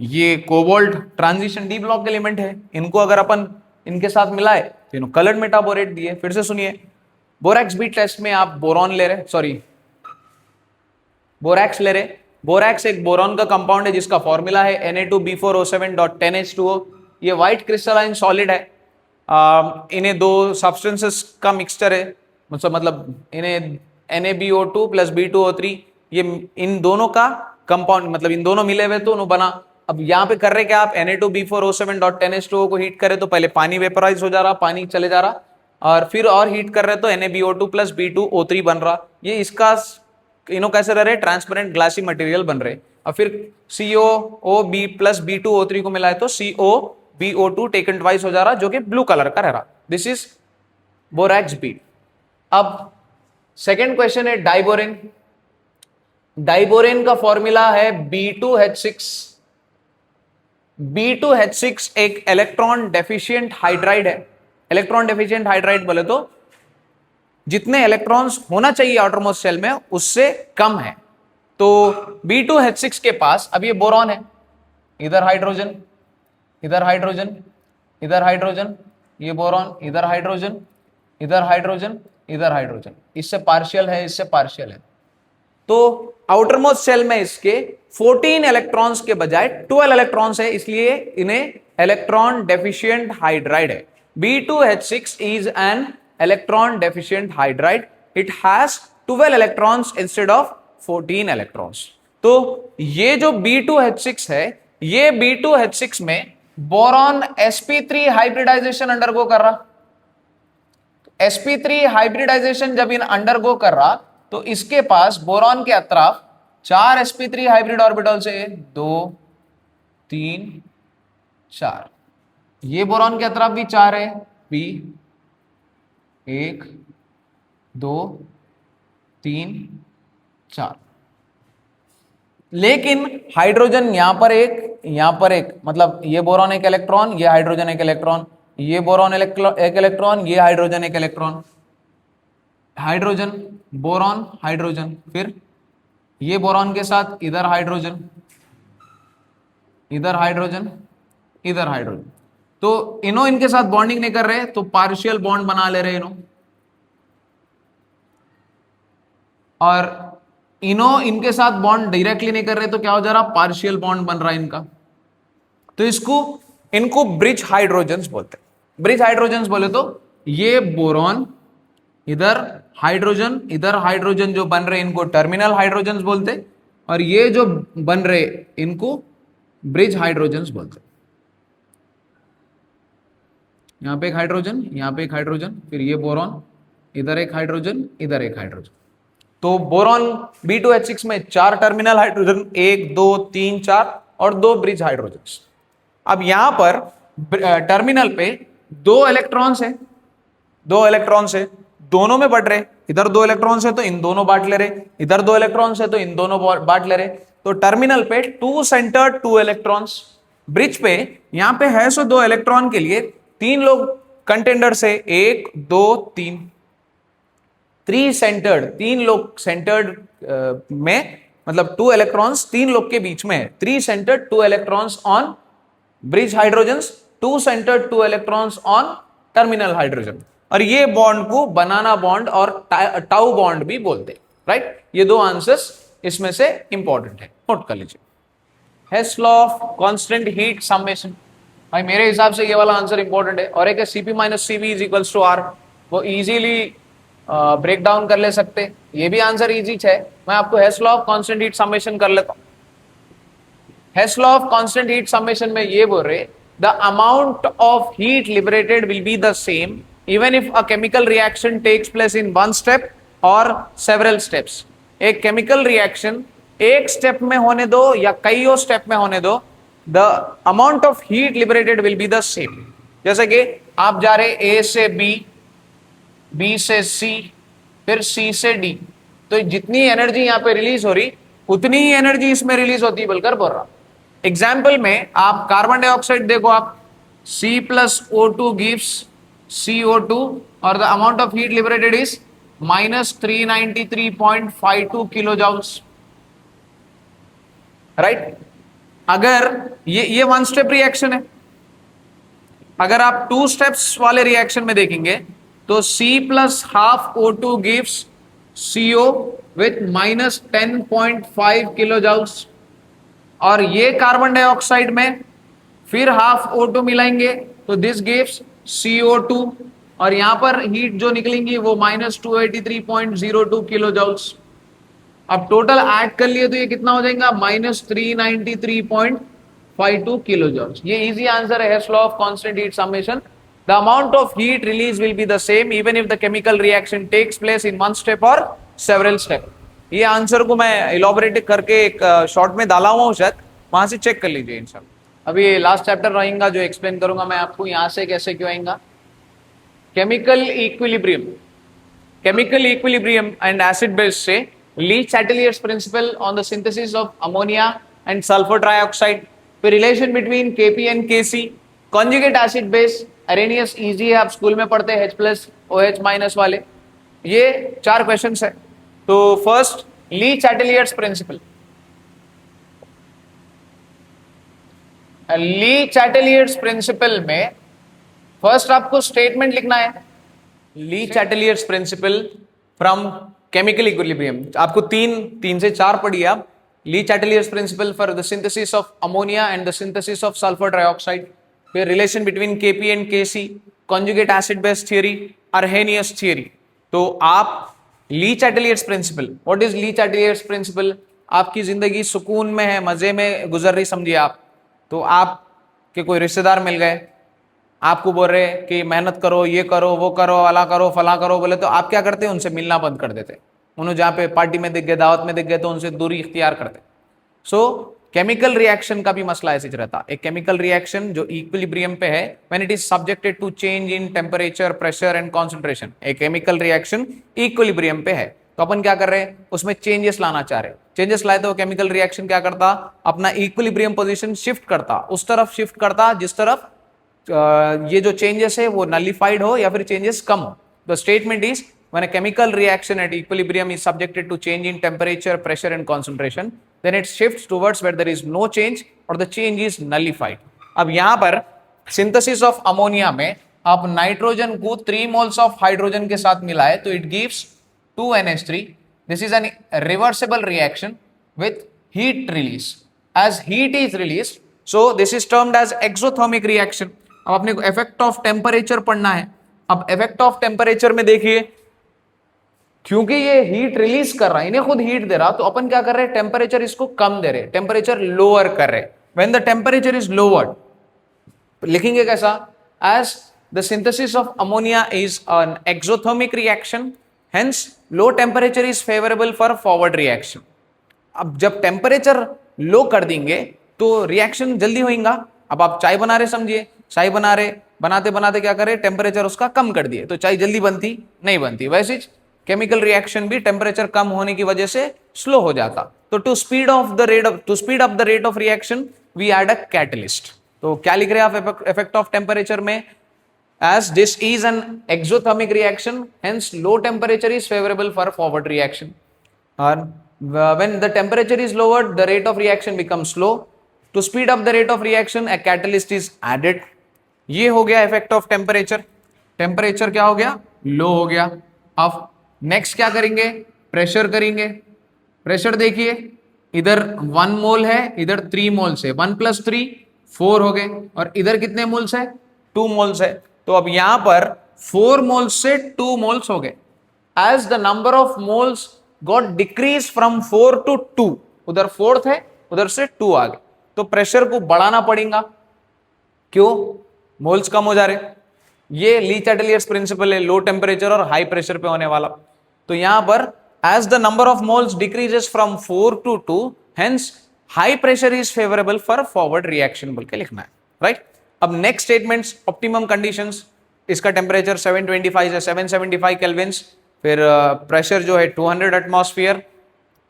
ये cobalt transition D block element है, इनको अगर अपन इनके साथ मिलाए तो इन्होंने कलर्ड मेटाबोरेट दिए। फिर से सुनिए, बोरैक्स बीट टेस्ट में आप बोरॉन ले रहे, सॉरी बोरैक्स ले रहे। बोरैक्स एक बोरॉन का कंपाउंड है जिसका फॉर्मूला है Na2B4O7.10H2O। ये व्हाइट क्रिस्टलाइन सॉलिड है। इन्हें दो सब्सटेंसेस का मिक्सचर है, मतलब इन्हें NaBO2 प्लस B2O3, ये इन दोनों का कंपाउंड, मतलब इन दोनों मिले हुए तो उन्होंने बना। अब यहां पे कर रहे क्या आप, Na2B4O7.10H2O को हीट करे तो पहले पानी वेपराइज हो जा रहा, पानी चले जा रहा, और फिर और हीट कर रहे तो NaBO2 प्लस B2O3 बन रहा। ये इसका इन्हों कैसे रह रहे, ट्रांसपेरेंट ग्लासी मटेरियल बन रहे। और फिर COO प्लस B2O3 को मिला है तो COBO2 टेकन ट्वाइस हो जा रहा, जो कि ब्लू कलर का रह रहा. This is borax B. अब सेकेंड क्वेश्चन है डाइबोरेन. डाइबोरेन का फॉर्मूला है B2H6. B2H6 एक इलेक्ट्रॉन डेफिशिएंट हाइड्राइड है. इलेक्ट्रॉन डेफिशिएंट हाइड्राइड बोले तो जितने इलेक्ट्रॉन्स होना चाहिए आउटरमोस्ट शेल में उससे कम है. तो B2H6 के पास अब ये बोरॉन है, इधर हाइड्रोजन, इधर हाइड्रोजन, इधर हाइड्रोजन, ये बोरॉन, इधर हाइड्रोजन, इधर हाइड्रोजन, इधर हाइड्रोजन. इससे पार्शियल है, इससे पार्शियल है. तो आउटरमोस्ट शेल में इसके 14 इलेक्ट्रॉन्स के बजाय 12 इलेक्ट्रॉन्स है, इसलिए इन्हें इलेक्ट्रॉन डेफिशिएंट हाइड्राइड है. B2H6 is an electron deficient hydride. It has 12 electrons instead of 14 electrons. तो ये जो B2H6 है, ये B2H6 में बोरॉन sp3 हाइब्रिडाइजेशन अंडरगो कर रहा. sp3 हाइब्रिडाइजेशन जब इन अंडरगो कर रहा तो इसके पास बोरॉन के अतराफ 4 sp3 हाइब्रिड ऑर्बिटल्स है, 2 3 4. ये बोरॉन के अतराफ भी 4 है, B 1 2 3 4. लेकिन हाइड्रोजन यहां पर एक, यहां पर एक, मतलब ये बोरॉन एक इलेक्ट्रॉन, ये हाइड्रोजन एक इलेक्ट्रॉन, ये बोरॉन एक इलेक्ट्रॉन, ये हाइड्रोजन एक इलेक्ट्रॉन, हाइड्रोजन बोरॉन हाइड्रोजन, फिर ये बोरॉन के साथ इधर हाइड्रोजन, इधर हाइड्रोजन, इधर हाइड्रोजन. तो इनो इनके साथ बॉन्डिंग नहीं कर रहे तो पार्शियल बॉन्ड बना ले रहे इनो, और इनो इनके साथ बॉन्ड डायरेक्टली नहीं कर रहे तो क्या हो जा रहा, पार्शियल बॉन्ड बन रहा है इनका. तो इनको ब्रिज हाइड्रोजन्स बोलते हैं. ब्रिज हाइड्रोजन्स बोले तो ये बोरॉन, इधर हाइड्रोजन, इधर हाइड्रोजन जो बन रहे इनको टर्मिनल हाइड्रोजन्स बोलते, और ये जो बन रहे इनको ब्रिज हाइड्रोजन्स बोलते. यहां पे एक हाइड्रोजन, यहां पे एक हाइड्रोजन, फिर ये बोरॉन, इधर एक हाइड्रोजन, इधर एक हाइड्रोजन. तो बोरॉन B2H6 में 4 टर्मिनल हाइड्रोजन, 1 2 3 4 और 2 ब्रिज हाइड्रोजन. अब यहां पर टर्मिनल पे 2 इलेक्ट्रॉन्स है, 2 इलेक्ट्रॉन्स है, दोनों में बढ़ रहे. इधर 2 इलेक्ट्रॉन्स है तो इन दोनों बांट ले रहे, इधर 2 इलेक्ट्रॉन्स है तो इन दोनों बांट ले रहे. तो टर्मिनल पे 2 सेंटर्ड 2 इलेक्ट्रॉन्स. ब्रिज पे यहां पे है सो 2 इलेक्ट्रॉन के लिए 3 लोग कंटेंडर्स है, 1 2 3. 3 सेंटर्ड, 3 लोग सेंटर्ड में, मतलब 2 इलेक्ट्रॉन्स 3 लोग के बीच में है. 3 centred 2 electrons on bridge hydrogens, 2 centred 2 electrons on terminal hydrogen. और ये बॉन्ड को बनाना बॉन्ड और टाउ बॉन्ड भी बोलते हैं. राइट, ये 2 आंसर्स इसमें से इंपॉर्टेंट है, नोट कर लीजिए. Hess law of constant heat summation, भाई मेरे हिसाब से ये वाला आंसर इंपॉर्टेंट है. और एक है Cp minus Cv is equals to R, वो इजीली ब्रेक डाउन कर ले सकते. ये भी आंसर इजी है. मैं आपको Hess law of constant heat summation कर लेता हूं. Hess law of constant heat summation में ये बोल रहे the amount of heat liberated will be the same even if a chemical reaction takes place in one step और several steps. एक chemical reaction एक स्टेप में होने दो या कईयों स्टेप में होने दो, the amount of heat liberated will be the same. जैसे कि आप जा रहे A से B, B से C, फिर C से D, तो जितनी एनर्जी यहां पे रिलीज हो रही उतनी ही एनर्जी इसमें रिलीज होती है बोलकर बोल रहा. एग्जाम्पल में आप कार्बन डाइऑक्साइड देखो, आप C plus O2 gives CO2 और the amount of heat liberated is minus 393.52 kilo joules. Right, अगर ये 1 स्टेप रिएक्शन है. अगर आप 2 स्टेप्स वाले रिएक्शन में देखेंगे तो C plus half O2 gives CO with minus 10.5 kilo joules. और ये कार्बन डाइऑक्साइड में फिर हाफ O2 मिलाएंगे तो दिस गिव्स CO2, और यहां पर हीट जो निकलेंगी वो माइनस 283.02 किलो जूल्स. अब टोटल ऐड कर लिए तो ये कितना हो जाएगा, माइनस 393.52 किलो जूल्स. ये इजी आंसर है Hess law of constant heat summation. The amount of heat release will be the same even if the chemical reaction takes place in one step और सेवरल स्टेप. ये answer को मैं इलॉबरेट करके एक short में डाला हुआ हूँ, शायद वहां से चेक कर लीजिए इंशाल्लाह। अभी लास्ट चैप्टर रहेगा जो एक्सप्लेन करूंगा मैं आपको, यहां से कैसे क्यों आएगा। Chemical equilibrium, chemical equilibrium and acid base से Le Chatelier's principle on the synthesis of ammonia and sulphur trioxide, फिर relation between Kp and Kc, conjugate acid base, Arrhenius easy है, आप स्कूल में पढ़ते हैं H+OH- वाले। ये 4 क्वेश्चन है। तो first Le Chatelier's principle, Le Chatelier's principle में फर्स्ट आपको स्टेटमेंट लिखना है, Le Chatelier's principle from chemical equilibrium. आपको तीन से चार पढ़िए आप। Le Chatelier's principle for the synthesis of ammonia and the synthesis of sulphur trioxide, फिर relation between Kp and Kc, conjugate acid base theory, Arrhenius theory. तो आप Le Chatelier's principle, what is Le Chatelier's principle? आपकी जिंदगी सुकून में है, मजे में गुजर रही समझिए आप, तो आप के कोई रिश्तेदार मिल गए, आपको बोल रहे कि मेहनत करो, ये करो, वो करो, अला करो, फला करो, बोले तो आप क्या करते हैं? उनसे मिलना बंद कर देते। उन्होंने जहाँ पे पार्टी में दिख गए, दावत में दिख गए, तो उनसे दूरी इख्तियार करते। सो केमिकल रिएक्शन का भी मसला ऐसे रहता। एक केमिकल रिएक्शन जो इक्विलिब्रियम पे है, when it is subjected to change in temperature, pressure and concentration, एक केमिकल रिएक्शन इक्विलिब्रियम पे है, तो अपन क्या कर रहे हैं? उसमें चेंजेस लाना चाह रहे। चेंजेस लाए तो केमिकल रिएक्शन क्या करता? अपना इक्विलिब्रियम पोजीशन शिफ्ट करता, उस तरफ शिफ्ट करता जिस तरफ ये जो चेंजेस है वो नलिफाइड हो या फिर चेंजेस कम हो। The statement is when a chemical reaction at equilibrium is subjected to change in temperature, pressure and concentration, then it shifts towards where there is no change or the change is nullified. अब यहां पर synthesis of ammonia में आप nitrogen को 3 moles of hydrogen के साथ मिलाए तो it gives 2NH3. This is N reversible reaction with heat release. As heat is released, so this is termed as exothermic reaction. अब अपने को इफेक्ट ऑफ टेम्परेचर पढ़ना है। अब इफेक्ट ऑफ टेम्परेचर में देखिए, क्योंकि ये हीट रिलीज कर रहा है, इन्हें खुद हीट दे रहा, तो अपन क्या कर रहे हैं? टेम्परेचर इसको कम दे रहे, टेम्परेचर लोअर कर रहे। When the temperature is lowered, लिखेंगे कैसा? As the synthesis of ammonia is an exothermic reaction, hence low temperature is favourable for forward reaction. अब जब टेम्परेचर लो कर देंगे तो रिएक्शन जल्दी होगा। अब आप चाय बना रहे, समझिए, चाय बना रहे, बनाते बनाते क्या करे? टेम्परेचर उसका कम कर दिए, तो चाय जल्दी बनती नहीं बनती। वैसे केमिकल रिएक्शन भी टेम्परेचर कम होने की वजह से स्लो हो जाता। तो to speed up the rate of reaction we add a catalyst. तो क्या लिख रहे हैं आप इफेक्ट ऑफ टेम्परेचर में? as this is an exothermic reaction, hence low temperature is favorable for forward reaction. When the temperature is lowered, the rate of reaction becomes slow. To speed up the rate of reaction, a catalyst is added. ये हो गया effect of temperature. Temperature क्या हो गया? लो हो गया। अब next क्या करेंगे? प्रेशर करेंगे। प्रेशर देखिए, इधर 1 मोल है, इधर 3 मोल्स है, 1 + 3 4 हो गए, और इधर कितने मोल्स है? 2 मोल्स है। तो अब यहां पर 4 मोल्स से 2 मोल्स हो गए। As the number of moles got decrease from 4 to 2, उधर 4 थे, उधर से 2 आ गए, तो प्रेशर को बढ़ाना पड़ेगा। क्यों? मोल्स कम हो जा रहे। ये ली चैटेलियर्स प्रिंसिपल है, लो टेम्परेचर और हाई प्रेशर पे होने वाला। तो यहां पर as the number of moles decreases from 4 to 2, hence high pressure is favourable for forward reaction बोल के लिखना है, राइट। अब नेक्स्ट स्टेटमेंट्स, ऑप्टिमम कंडीशंस, इसका टेम्परेचर 725 है, 775 केल्विन्स, फिर प्रेशर जो है 200 एटमॉस्फेयर,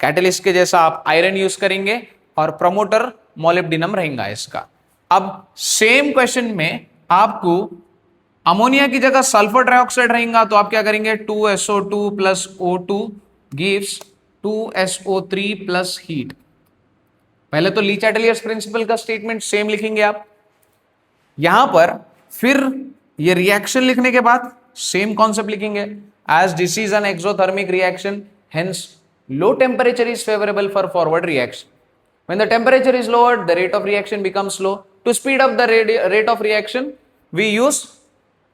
कैटलिस्ट के जैसा आप आयरन यूज करेंगे, और प्रमोटर मोलिब्डेनम रहेगा इसका। अब सेम क्वेश्चन में आपको अमोनिया की जगह सल्फर ट्राइऑक्साइड रहेगा, तो आप क्या करेंगे? 2SO2 + O2 gives 2SO3 + heat. पहले तो ली चैटेलियर्स प्रिंसिपल का स्टेटमेंट सेम लिखेंगे आप। यहां पर फिर ये रिएक्शन लिखने के बाद सेम कॉन्सेप्ट लिखेंगे, as this is an exothermic reaction, hence low temperature is favorable for forward reaction. When the temperature is lowered, the rate of reaction becomes slow. To speed up the rate of reaction, we use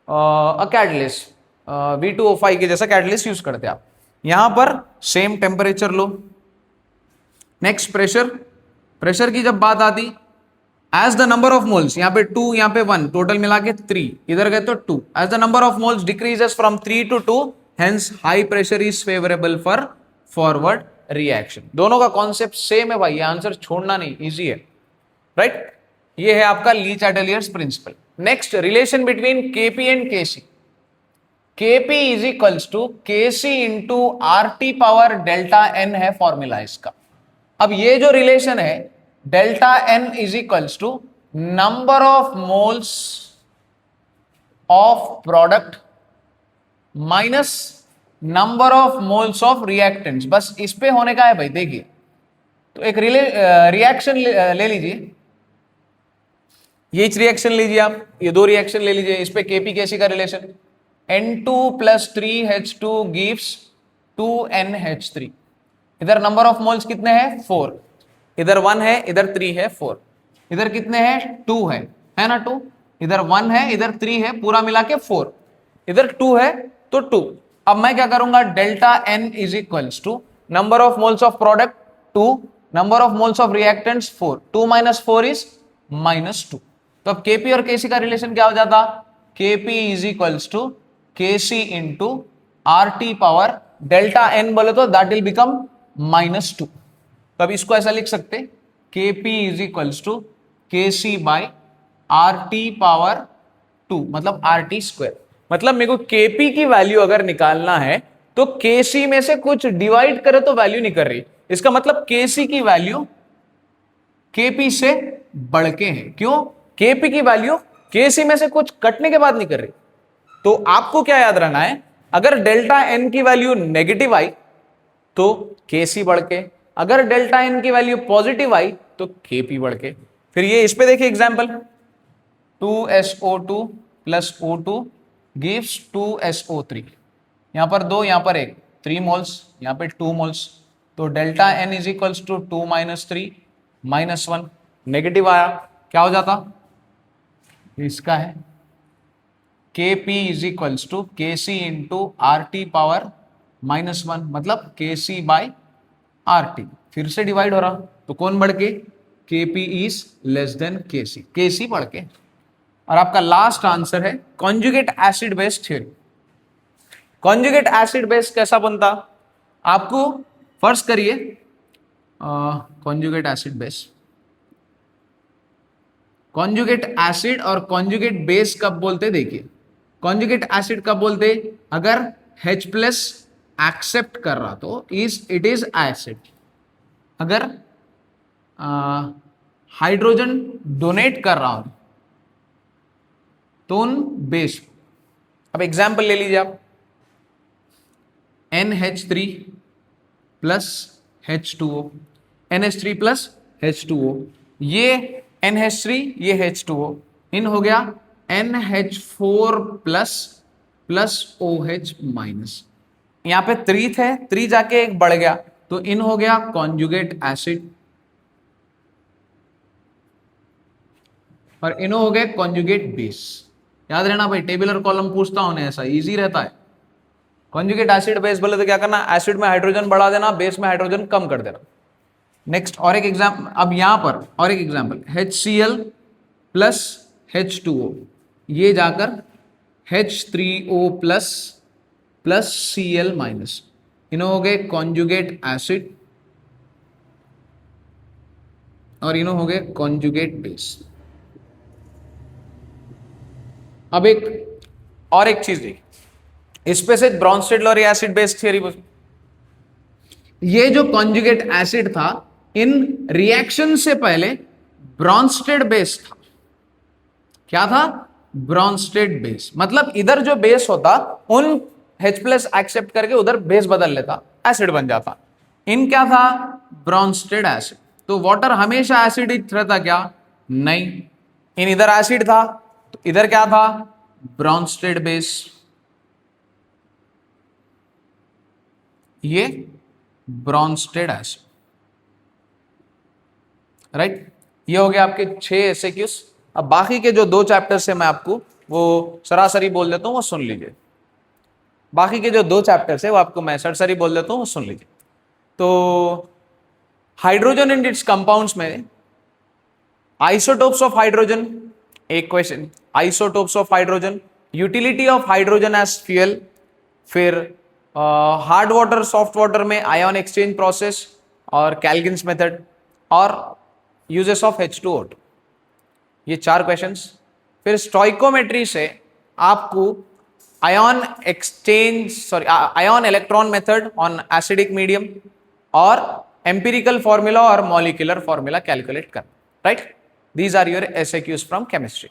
a catalyst, V2O5 के जैसा catalyst use करते हैं आप। यहां पर same temperature low. Next pressure. Pressure की जब बात आती, as the number of moles, यहाँ पे 2, यहाँ पे 1, टोटल मिला के 3, इधर गए तो 2, as the number of moles decreases from 3 to 2, hence high pressure is favourable for forward reaction. दोनों का कॉन्सेप्ट सेम है भाई, ये आंसर छोड़ना नहीं, इजी है, राइट। ये है आपका Le Chatelier's principle. Next, relation between Kp and Kc. Kp is equals to KC into R T power delta n है फॉर्मूला इसका। अब ये जो रिलेशन है delta N is equals to number of moles of product minus number of moles of reactants, बस इस पे होने का है भाई। देखिए, तो एक रिएक्शन ले लीजिए, ये रिएक्शन लीजिए आप, ये दो रिएक्शन ले लीजिए, इस पे केपी केसी का relation N2 plus 3H2 gives 2NH3। इधर नंबर ऑफ मोल्स कितने हैं 4, इधर 1 है, इधर 3 है, 4, इधर कितने हैं 2 है ना 2, इधर 1 है, इधर 3 है, पूरा मिला के 4, इधर 2 है तो 2। अब मैं क्या करूंगा, delta N is equals to number of moles of product 2, number of moles of reactants 4, 2 minus 4 is -2। तो अब केपी और केसी का रिलेशन क्या हो जाता, KP is equals to KC into R T power delta N बोले तो दैट विल बिकम -2। तो अब इसको ऐसा लिख सकते, KP is equals to KC by R T power 2, मतलब आर टी स्क्वायर। मतलब मेरे को केपी की वैल्यू अगर निकालना है तो केसी में से कुछ डिवाइड करे तो वैल्यू नहीं कर रही, इसका मतलब केसी की वैल्यू केपी से बढ़ के है। क्यों, केपी की वैल्यू केसी में से कुछ कटने के बाद नहीं कर रही। तो आपको क्या याद रखना है, अगर डेल्टा एन की वैल्यू नेगेटिव आई तो केसी बढ़ के, अगर डेल्टा एन की वैल्यू पॉजिटिव आई तो केपी बढ़ के। फिर ये इस पे देखिए example, 2SO2 plus O2 gives 2SO3, यहां पर 2, यहां पर 1, 3 मोल्स, यहां पे 2 मोल्स। तो delta N is equals to 2 - 3 -1, negative आया, क्या हो जाता, इसका है Kp is equals to Kc into R T power -1, मतलब Kc बाय आर टी। फिर से डिवाइड हो रहा, तो कौन बढ़ के, Kp is less than Kc, Kc बढ़ के। और आपका लास्ट आंसर है conjugate acid base theory. Conjugate acid base कैसा बनता, आपको फर्ज करिए conjugate acid base, conjugate acid और कॉन्जुगेट बेस कब बोलते, देखिए कॉन्जुगेट एसिड कब बोलते, अगर H प्लस एक्सेप्ट कर रहा तो इट इज एसिड, अगर हाइड्रोजन डोनेट कर रहा हूं तो उन बेस। अब एग्जाम्पल ले लीजिए आप, NH3 plus H2O, NH3 plus H2O, ये NH3 ये H2O, इन हो गया NH4 प्लस OH माइनस। यहां पे 3 थे, 3 जाके एक बढ़ गया तो इन हो गया कॉन्जुगेट एसिड, और इनो हो गए कॉन्जुगेट बेस। याद रहना भाई, टेबुलर कॉलम पूछता हूं ऐसा इजी रहता है। कॉन्जुगेट एसिड बेस बोले तो क्या करना, एसिड में हाइड्रोजन बढ़ा देना, बेस में हाइड्रोजन कम कर देना। नेक्स्ट और एक एग्जाम्पल, अब यहां पर और एक एग्जाम्पल, HCl प्लस H2O, ये जाकर H3O plus plus Cl minus, इन्हों हो गए कॉन्जुगेट एसिड और इन्हों हो गए कॉन्जुगेट बेस। अब एक और एक चीज देखिए, इस पे से Bronsted Lowry acid base theory, ये जो कॉन्जुगेट एसिड था इन रिएक्शन से पहले ब्रॉन्स्टेड बेस था। क्या था, ब्रॉन्स्टेड बेस, मतलब इधर जो बेस होता उन H प्लस एक्सेप्ट करके उधर बेस बदल लेता, एसिड बन जाता। इन क्या था, ब्रॉन्स्टेड एसिड। तो वाटर हमेशा एसिडिक रहता क्या, नहीं, इन इधर एसिड था तो इधर क्या था, ब्रॉन्स्टेड बेस, ये ब्रॉन्स्टेड एसिड, राइट। ये हो गया आपके 6 एसएक्यूज। अब बाकी के जो 2 चैप्टर से मैं आपको वो सरासरी बोल देता हूं, वो सुन लीजिए। बाकी के जो 2 चैप्टर है वो आपको मैं सरसरी बोल देता हूं, वो सुन लीजिए। तो हाइड्रोजन एंड इट्स कंपाउंड्स में आइसोटोप्स ऑफ हाइड्रोजन, एक question, isotopes of hydrogen, utility of hydrogen as fuel, फिर हार्ड वाटर सॉफ्ट वाटर में आयन एक्सचेंज प्रोसेस और कैल्गिन्स मेथड और यूजेस ऑफ H2O2, ये 4 क्वेश्चंस। फिर स्टोइकोमेट्री से आपको ion electron method on acidic medium और एम्पिरिकल फॉर्मूला और मॉलिक्यूलर फॉर्मूला कैलकुलेट कर, right. These are your SAQs from chemistry.